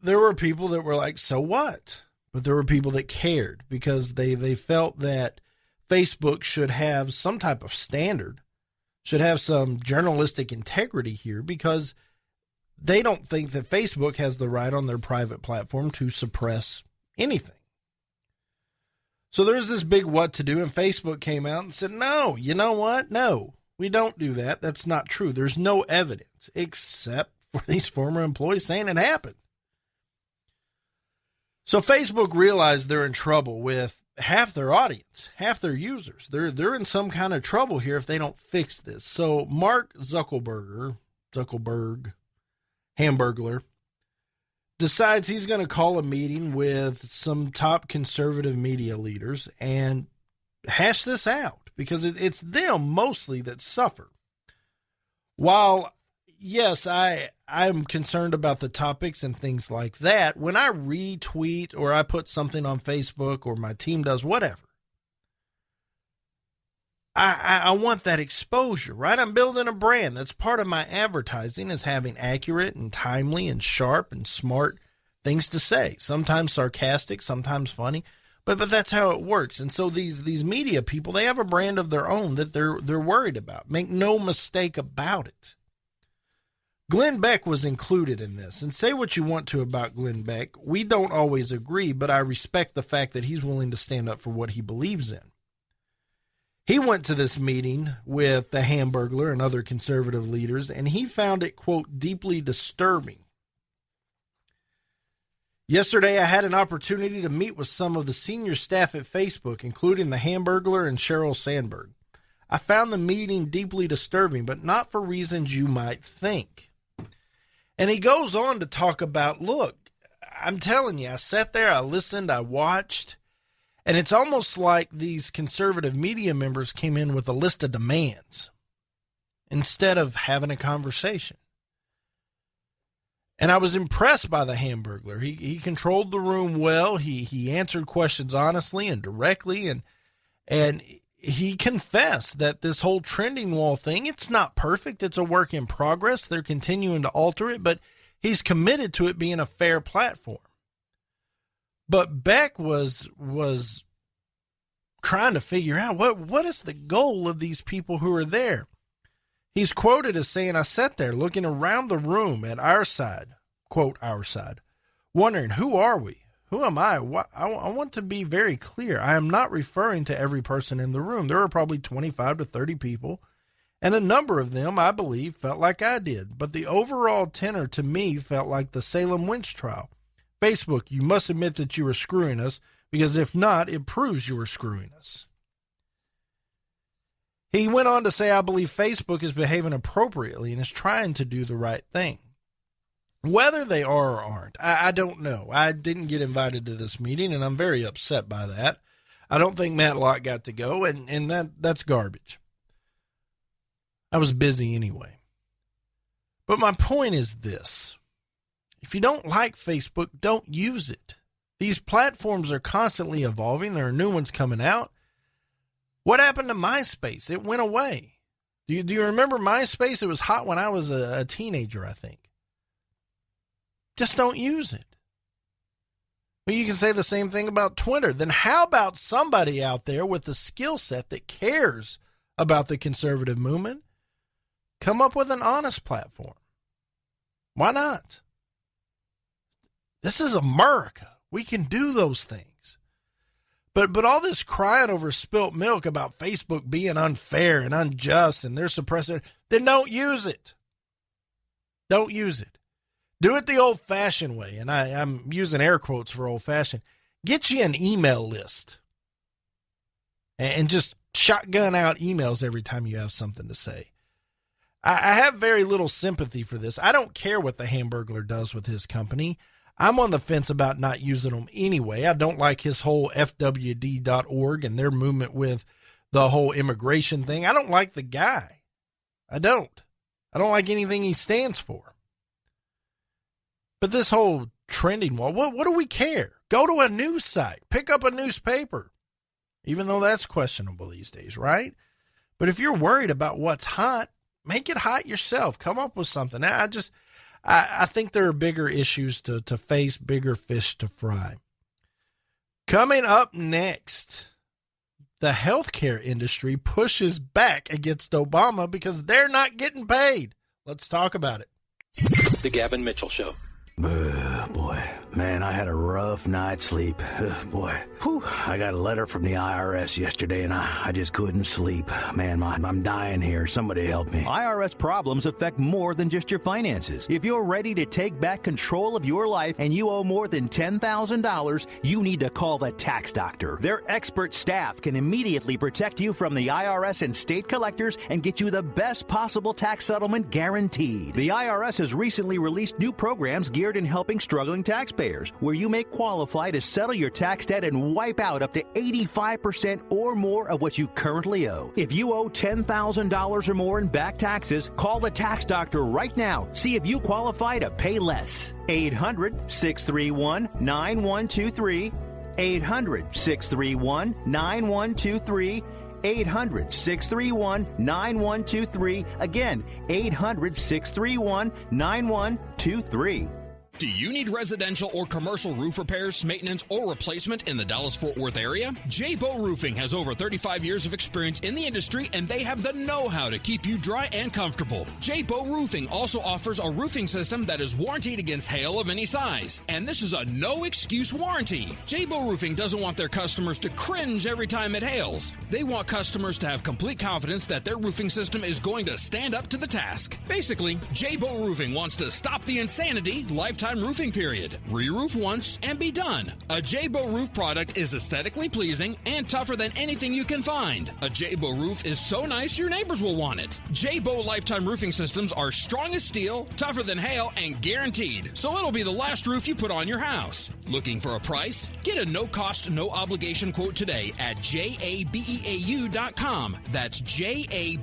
there were people that were like, so what? But there were people that cared because they felt that Facebook should have some type of standard, should have some journalistic integrity here, because they don't think that Facebook has the right on their private platform to suppress anything. So there's this big what to do, and Facebook came out and said, no, you know what? No, we don't do that. That's not true. There's no evidence except for these former employees saying it happened. So Facebook realized they're in trouble with half their audience, half their users. They're in some kind of trouble here if they don't fix this. So Mark Zuckerberg, Hamburglar, decides he's going to call a meeting with some top conservative media leaders and hash this out, because it's them mostly that suffer. While, yes, I'm concerned about the topics and things like that, when I retweet or I put something on Facebook or my team does whatever, I want that exposure, right? I'm building a brand. That's part of my advertising, is having accurate and timely and sharp and smart things to say. Sometimes sarcastic, sometimes funny, but that's how it works. And so these media people, they have a brand of their own that they're worried about. Make no mistake about it. Glenn Beck was included in this, and say what you want to about Glenn Beck. We don't always agree, but I respect the fact that he's willing to stand up for what he believes in. He went to this meeting with the Hamburglar and other conservative leaders, and he found it, quote, deeply disturbing. Yesterday, I had an opportunity to meet with some of the senior staff at Facebook, including the Hamburglar and Sheryl Sandberg. I found the meeting deeply disturbing, but not for reasons you might think. And he goes on to talk about, look, I'm telling you, I sat there, I listened, I watched, and it's almost like these conservative media members came in with a list of demands instead of having a conversation. And I was impressed by the Hamburglar. He controlled the room well. He answered questions honestly and directly, and he confessed that this whole trending wall thing, it's not perfect. It's a work in progress. They're continuing to alter it, but he's committed to it being a fair platform. But Beck was trying to figure out what is the goal of these people who are there. He's quoted as saying, I sat there looking around the room at our side, quote, our side, wondering, who are we? Who am I? I want to be very clear. I am not referring to every person in the room. There are probably 25 to 30 people, and a number of them, I believe, felt like I did. But the overall tenor to me felt like the Salem witch trial. Facebook, you must admit that you were screwing us, because if not, it proves you were screwing us. He went on to say, I believe Facebook is behaving appropriately and is trying to do the right thing. Whether they are or aren't, I don't know. I didn't get invited to this meeting, and I'm very upset by that. I don't think Matlock got to go, and that's garbage. I was busy anyway. But my point is this. If you don't like Facebook, don't use it. These platforms are constantly evolving. There are new ones coming out. What happened to MySpace? It went away. Do you remember MySpace? It was hot when I was a teenager, I think. Just don't use it. Well, you can say the same thing about Twitter. Then how about somebody out there with the skill set that cares about the conservative movement come up with an honest platform? Why not? This is America. We can do those things. But all this crying over spilt milk about Facebook being unfair and unjust and they're suppressing, then don't use it. Don't use it. Do it the old-fashioned way, and I'm using air quotes for old-fashioned. Get you an email list and just shotgun out emails every time you have something to say. I have very little sympathy for this. I don't care what the Hamburglar does with his company. I'm on the fence about not using them anyway. I don't like his whole FWD.org and their movement with the whole immigration thing. I don't like the guy. I don't like anything he stands for. But this whole trending wall, what do we care? Go to a news site. Pick up a newspaper. Even though that's questionable these days, right? But if you're worried about what's hot, make it hot yourself. Come up with something. I think there are bigger issues to face, bigger fish to fry. Coming up next, the healthcare industry pushes back against Obama because they're not getting paid. Let's talk about it. The Gavin Mitchell Show. Boy, man, I had a rough night's sleep. Boy, I got a letter from the IRS yesterday, and I just couldn't sleep. Man, I'm dying here. Somebody help me. IRS problems affect more than just your finances. If you're ready to take back control of your life and you owe more than $10,000, you need to call the tax doctor. Their expert staff can immediately protect you from the IRS and state collectors and get you the best possible tax settlement guaranteed. The IRS has recently released new programs geared in helping struggling taxpayers, where you may qualify to settle your tax debt and wipe out up to 85% or more of what you currently owe. If you owe $10,000 or more in back taxes, call the tax doctor right now. See if you qualify to pay less. 800-631-9123. 800-631-9123. 800-631-9123. Again, 800-631-9123. Do you need residential or commercial roof repairs, maintenance, or replacement in the Dallas-Fort Worth area? J-Bow Roofing has over 35 years of experience in the industry, and they have the know-how to keep you dry and comfortable. J-Bow Roofing also offers a roofing system that is warranted against hail of any size, and this is a no-excuse warranty. J-Bow Roofing doesn't want their customers to cringe every time it hails. They want customers to have complete confidence that their roofing system is going to stand up to the task. Basically, J-Bow Roofing wants to stop the insanity, lifetime roofing period. Re-roof once and be done. A J-Bow roof product is aesthetically pleasing and tougher than anything you can find. A J-Bow roof is so nice your neighbors will want it. J-Bow lifetime roofing systems are strong as steel, tougher than hail, and guaranteed. So it'll be the last roof you put on your house. Looking for a price? Get a no-cost, no-obligation quote today at jabeau.com. That's jabeau.com.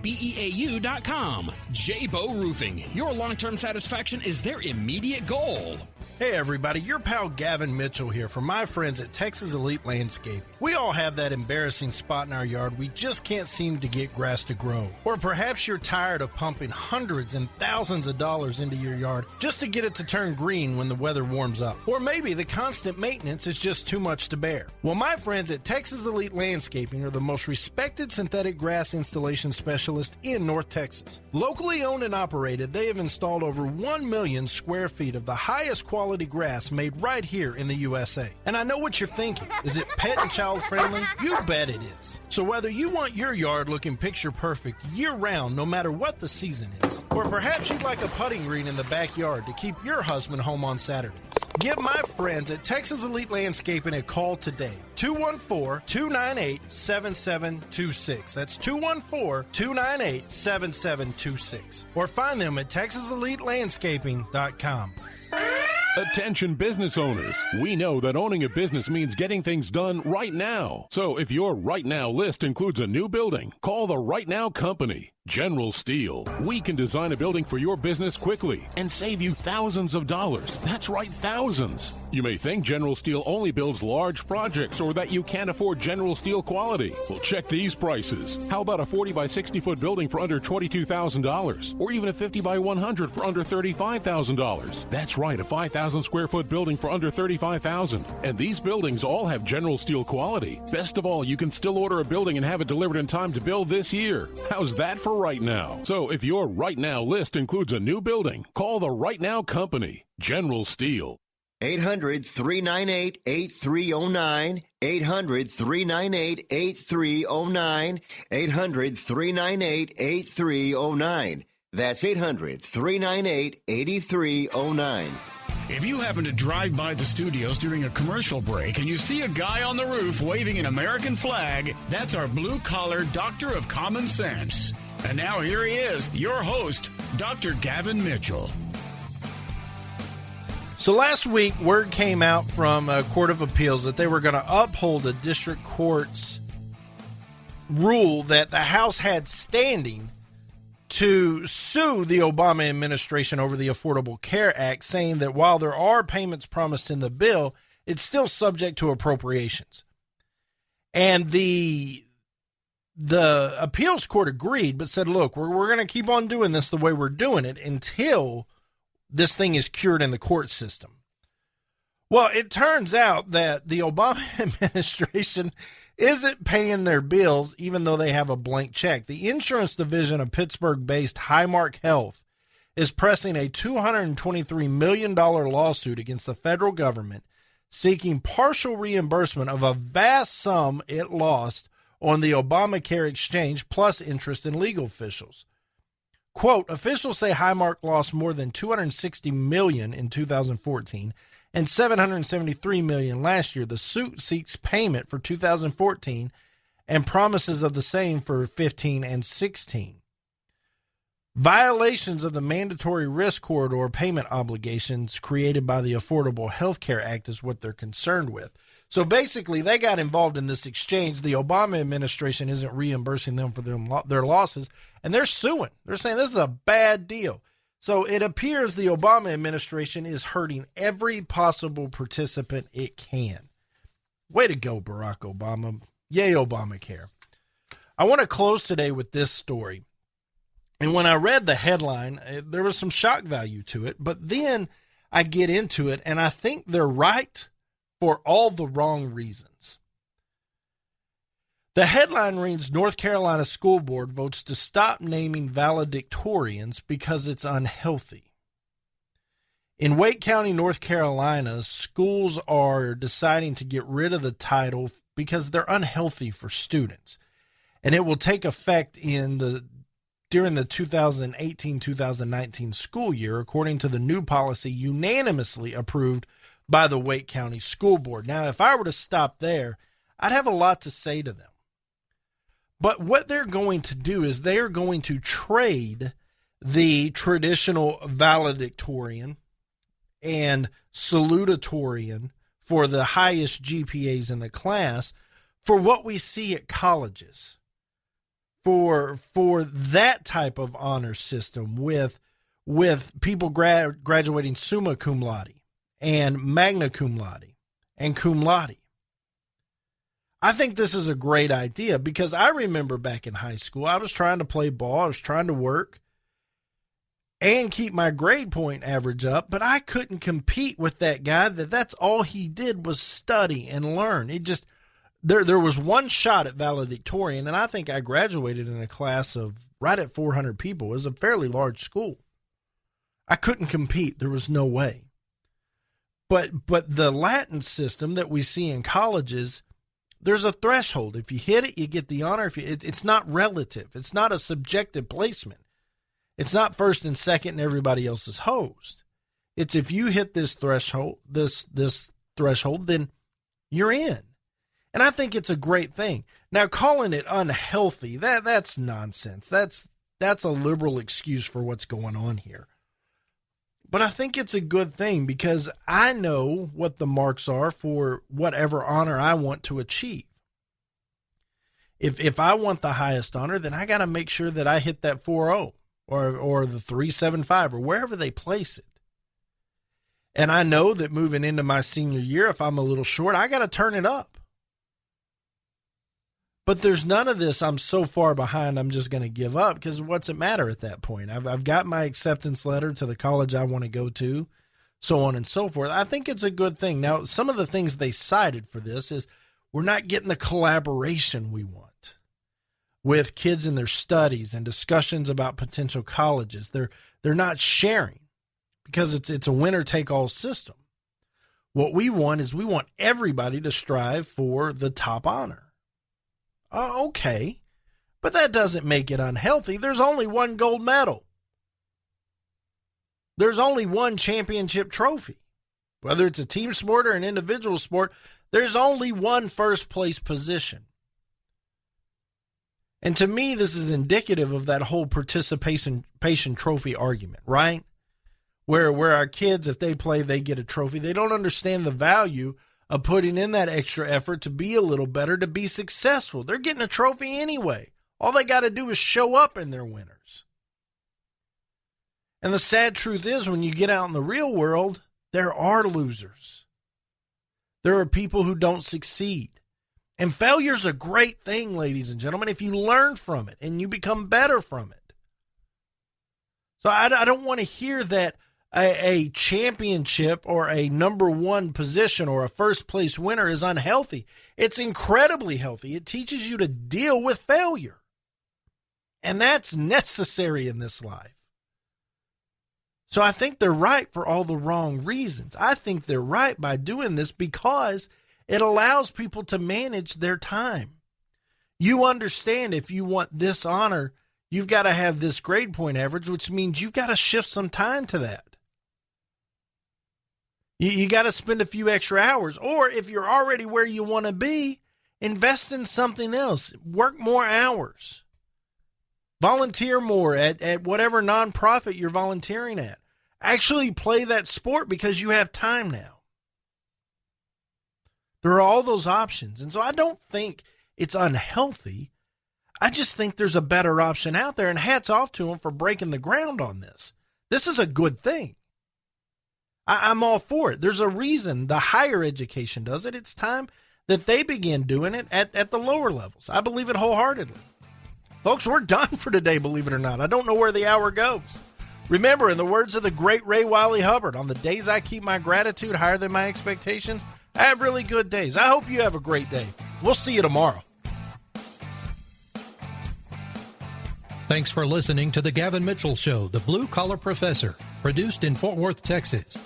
J-Bow Roofing. Your long-term satisfaction is their immediate goal. Hey everybody, your pal Gavin Mitchell here from my friends at Texas Elite Landscape. We all have that embarrassing spot in our yard we just can't seem to get grass to grow. Or perhaps you're tired of pumping hundreds and thousands of dollars into your yard just to get it to turn green when the weather warms up. Or maybe the constant maintenance is just too much to bear. Well, my friends at Texas Elite Landscaping are the most respected synthetic grass installation specialist in North Texas. Locally owned and operated, they have installed over 1 million square feet of the highest quality grass made right here in the USA. And I know what you're thinking. Is it pet and child friendly? You bet it is. So whether you want your yard looking picture perfect year round, no matter what the season is, or perhaps you'd like a putting green in the backyard to keep your husband home on Saturdays, give my friends at Texas Elite Landscaping a call today. 214-298-7726. That's 214-298-7726. Or find them at TexasEliteLandscaping.com. Attention business owners. We know that owning a business means getting things done right now. So if your right now list includes a new building, call the Right Now Company. General Steel. We can design a building for your business quickly and save you thousands of dollars. That's right, thousands. You may think General Steel only builds large projects or that you can't afford General Steel quality. Well, check these prices. How about a 40 by 60 foot building for under $22,000? Or even a 50 by 100 for under $35,000? That's right, a 5,000 square foot building for under $35,000. And these buildings all have General Steel quality. Best of all, you can still order a building and have it delivered in time to build this year. How's that for right now? So if your right now list includes a new building, call the Right Now Company, General Steel. 800-398-8309. 800-398-8309. 800-398-8309. That's 800-398-8309. If you happen to drive by the studios during a commercial break and you see a guy on the roof waving an American flag, that's our blue-collar doctor of common sense. And now here he is, your host, Dr. Gavin Mitchell. So last week, word came out from a court of appeals that they were going to uphold a district court's rule that the House had standing to sue the Obama administration over the Affordable Care Act, saying that while there are payments promised in the bill, it's still subject to appropriations. And the appeals court agreed, but said, look, we're going to keep on doing this the way we're doing it until this thing is cured in the court system. Well, it turns out that the Obama administration isn't paying their bills, even though they have a blank check. The insurance division of Pittsburgh-based Highmark Health is pressing a $223 million lawsuit against the federal government seeking partial reimbursement of a vast sum it lost on the Obamacare exchange plus interest in legal officials. Quote, officials say Highmark lost more than $260 million in 2014 and $773 million last year. The suit seeks payment for 2014 and promises of the same for 15 and 16. Violations of the mandatory risk corridor payment obligations created by the Affordable Health Care Act is what they're concerned with. So basically, they got involved in this exchange. The Obama administration isn't reimbursing them for their losses, and they're suing. They're saying this is a bad deal. So it appears the Obama administration is hurting every possible participant it can. Way to go, Barack Obama. Yay, Obamacare. I want to close today with this story. And when I read the headline, there was some shock value to it. But then I get into it, and I think they're right for all the wrong reasons. The headline reads, North Carolina School Board votes to stop naming valedictorians because it's unhealthy. In Wake County, North Carolina, schools are deciding to get rid of the title because they're unhealthy for students. And it will take effect during the 2018-2019 school year, according to the new policy unanimously approved by the Wake County School Board. Now, if I were to stop there, I'd have a lot to say to them. But what they're going to do is they are going to trade the traditional valedictorian and salutatorian for the highest GPAs in the class for what we see at colleges. For that type of honor system with people graduating summa cum laude and magna cum laude and cum laude. I think this is a great idea because I remember back in high school, I was trying to play ball, I was trying to work and keep my grade point average up, but I couldn't compete with that guy that's all he did was study and learn. It just... There was one shot at valedictorian, and I think I graduated in a class of right at 400 people. It was a fairly large school. I couldn't compete. There was no way. But the Latin system that we see in colleges, there's a threshold. If you hit it, you get the honor. It's not relative. It's not a subjective placement. It's not first and second and everybody else is hosed. It's if you hit this threshold, this threshold, then you're in. And I think it's a great thing. Now, calling it unhealthy, that's nonsense. That's a liberal excuse for what's going on here. But I think it's a good thing because I know what the marks are for whatever honor I want to achieve. If I want the highest honor, then I got to make sure that I hit that 4.0 or the 3.75 or wherever they place it. And I know that moving into my senior year, if I'm a little short, I got to turn it up. But there's none of this, I'm so far behind, I'm just going to give up, because what's it matter at that point? I've got my acceptance letter to the college I want to go to, so on and so forth. I think it's a good thing. Now, some of the things they cited for this is we're not getting the collaboration we want with kids in their studies and discussions about potential colleges. They're not sharing because it's a winner-take-all system. What we want is we want everybody to strive for the top honor. Okay, but that doesn't make it unhealthy. There's only one gold medal. There's only one championship trophy. Whether it's a team sport or an individual sport, there's only one first place position. And to me, this is indicative of that whole participation trophy argument, right? Where our kids, if they play, they get a trophy. They don't understand the value of putting in that extra effort to be a little better, to be successful. They're getting a trophy anyway. All they got to do is show up and they're winners. And the sad truth is, when you get out in the real world, there are losers. There are people who don't succeed. And failure's a great thing, ladies and gentlemen, if you learn from it and you become better from it. So I don't want to hear that a championship or a number one position or a first place winner is unhealthy. It's incredibly healthy. It teaches you to deal with failure. And that's necessary in this life. So I think they're right for all the wrong reasons. I think they're right by doing this because it allows people to manage their time. You understand if you want this honor, you've got to have this grade point average, which means you've got to shift some time to that. You got to spend a few extra hours. Or if you're already where you want to be, invest in something else. Work more hours. Volunteer more at whatever nonprofit you're volunteering at. Actually play that sport because you have time now. There are all those options. And so I don't think it's unhealthy. I just think there's a better option out there, and hats off to them for breaking the ground on this. This is a good thing. I'm all for it. There's a reason the higher education does it. It's time that they begin doing it at the lower levels. I believe it wholeheartedly. Folks, we're done for today, believe it or not. I don't know where the hour goes. Remember, in the words of the great Ray Wiley Hubbard, on the days I keep my gratitude higher than my expectations, I have really good days. I hope you have a great day. We'll see you tomorrow. Thanks for listening to The Gavin Mitchell Show, the Blue Collar Professor, produced in Fort Worth, Texas.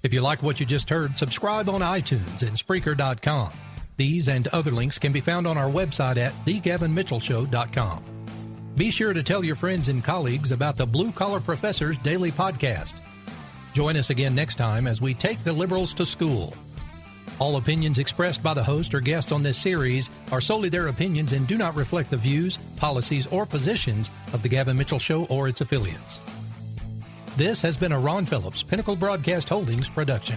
If you like what you just heard, subscribe on iTunes and Spreaker.com. These and other links can be found on our website at thegavinmitchellshow.com. Be sure to tell your friends and colleagues about the Blue Collar Professor's daily podcast. Join us again next time as we take the liberals to school. All opinions expressed by the host or guests on this series are solely their opinions and do not reflect the views, policies, or positions of the Gavin Mitchell Show or its affiliates. This has been a Ron Phillips Pinnacle Broadcast Holdings production.